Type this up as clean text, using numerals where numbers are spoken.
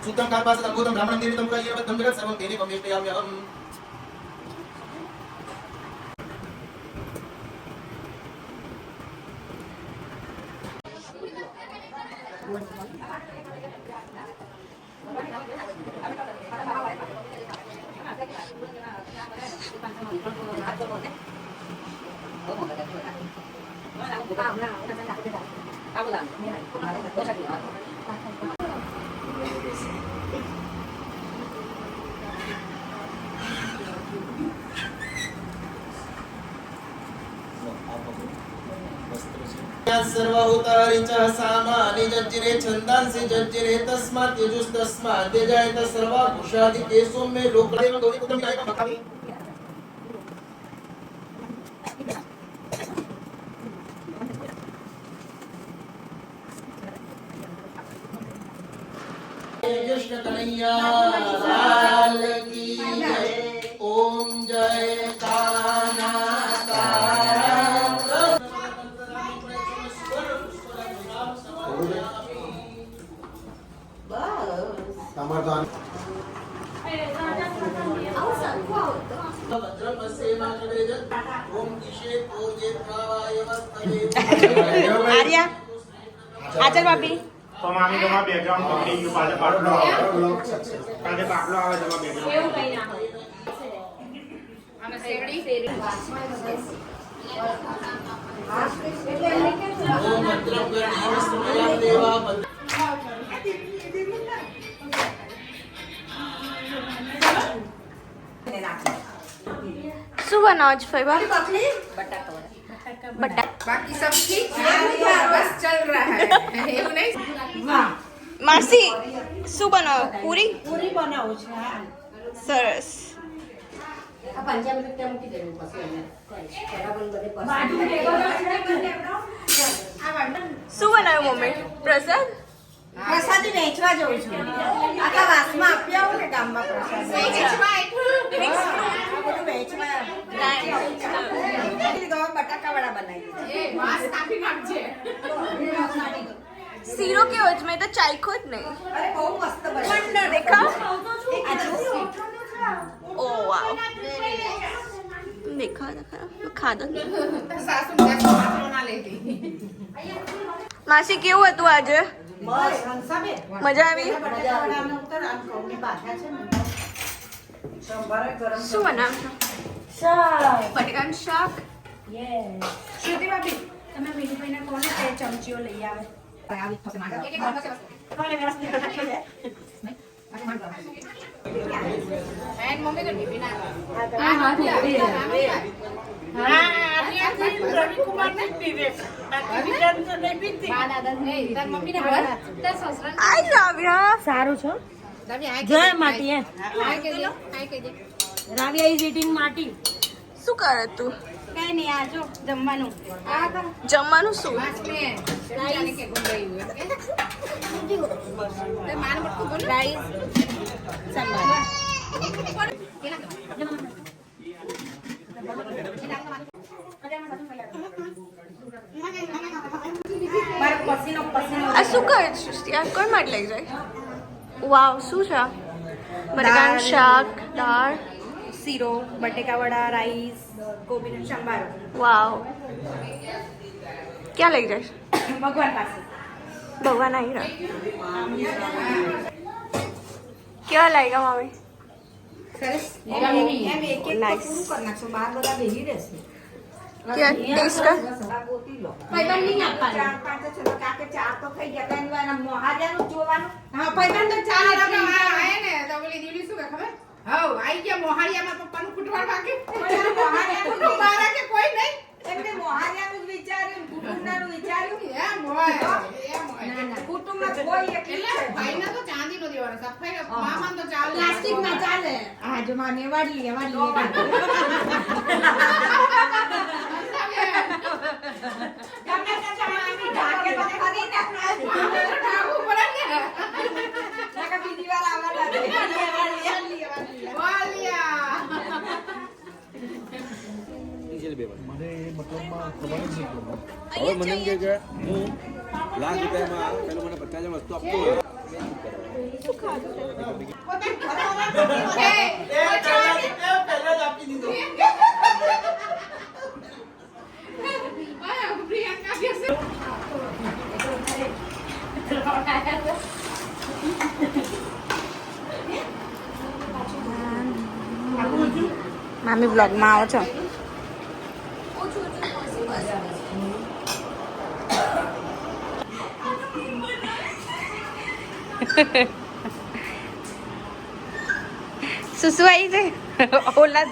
सूत्रं कार्पासं भूतं ब्राह्मणं देवितं प्रयेवतं जगत् सर्वं तेने पमेष्टयाम्यहम् सर्वहुतारिचः सामानि जज्जिरे छन्दांसि जज्जिरे तस्मात् यजुस्तस्मात् यजायत सर्वा पुरुषादिके सौम्ये लोकदेवं गौरीपुत्रं विनायकं भक्तामि कृष्ण कन्हैया लाल की जय। ओम जय कान्हा आर्या आचल भाभी તો મામી તમારા બેકગ્રાઉન્ડ પકડી ગયું પાછળ પાટલો આવે કાલે પાટલો આવે તમારા બેકગ્રાઉન્ડ એવું કઈ ના હોય આમાં શેરડી ओम भद्रं कर्णेस्तुमयं देवा શું બનાવો છો ફઈબા બટા बाकी सब ठीक है बस चल रहा है એવું નહીં માસી શું બનાવો પૂરી પૂરી બનાવું છું હા સરસ આ પંજાબી રૂપિયા મૂકી દેવું પછી એને બરાબર બધે શું બનાવ્યું મમ્મી પ્રસાદ પ્રસાદી વેચવા જઉં છું આખા વાસમાં આપી આવું ને ગામમાં પ્રસાદ બધું વેચવા બટાકા વડા બનાવી એ વાસ કાપી નાખજે શીરો કેવો છે મેં તો ચાખ્યો જ નહીં અરે બહુ મસ્ત બને દેખાવ આ જો ઓ વાવ દેખાવ ખાધો સાસુ પાટલો ના લેતી માસી કેવું હતું આજે બસ હંસાબેન મજા આવી બટાકા વડાનો ઉતર આમ ઘઉંની પાછા છે ને સંભારે ગરમ શું બનાવશો શાક બટાકાનું શાક યસ શ્રુતિ ભાભી તમે મીઠુભાઈને કહો ને તે ચમચીઓ લઈ આવે આવી થશે માગા એક એક કોને વ્યવસ્થિત રાખી દે એન્ડ મમ્મી તો ટીવી ના હા હા રવિકુમાર ને પીવે બાકી વિચાર તો નહીં પીતી બા દાદા ને તાર મમ્મી ને બોલ તાર સસરા આઈ રાવ્યા સારું છો તમે આ જય માટી હે હાય કહી દે હાય કહી દે રાવિયા ઇઝ ઈટિંગ માટી શું કરે તું કઈ નહીં આ જો જમવાનું આ કર જમવાનું શું પાંચ में जाने के घूम रही हूँ ते मान मत को बोल રાઈસ સંભાર મારો પસીનો પસીનો આ શું કરે છે ત્યાં કોઈ માટે લઈ જાય વાવ શું છે બટાકાનું શાક દાળ શીરો બટેકા વડા રાઈસ કોબીનો સંભારો વાવ ક્યાં લઈ જાય ભગવાન પાસે ભગવાન આવી રહ્યા કેવા લાગ્યા મામી सरस એમ એક એક Nice. પૂરું કરી નાખશો બહાર બધા ભેગી રહેશે ક્યાં ટેસ્ટ કર ગોતી લો पैदल नहीं आपका ચાર પાંચ જ છે તો કાકે ચાર તો થઈ ગયા ત્રણ વાર મોહાજાનું જોવાનું हाँ पैदल तो चाल आए ने तो बोली दीदी શું કે ખબર હાઉ આઈ ગયા મોહાળિયામાં પપ્પાનું કુટવાળ બાકી મોહાળિયાનું મારા કે કોઈ નહીં એમને મોહાજાનું જ વિચાર્યું કુટુંબનાનું વિચાર્યું એમ હોય ના ના કુટુંબમાં કોઈ એક એટલે ભાઈને તો ચાંદી નો દેવાનો સફાઈ મામાન તો ચાલે પ્લાસ્ટિકમાં ચાલે હા જો માને વાડી તમને તો ચાલી ઢાકે તો ખરી ને ઠાકુ પડે ને નકા બીજી વાર આવવા લાગે વાલિયા મને મતલબમાં ખબર જ નહીં પડે હવે મને એમ કે હું લાખ રૂપિયામાં પેલું મને 50,000 વસ્તુ આપતો હોય પહેલા જ આપી દીધો મામી બ્લોગમાં આવો છો સુસુ આવી છે ઓલા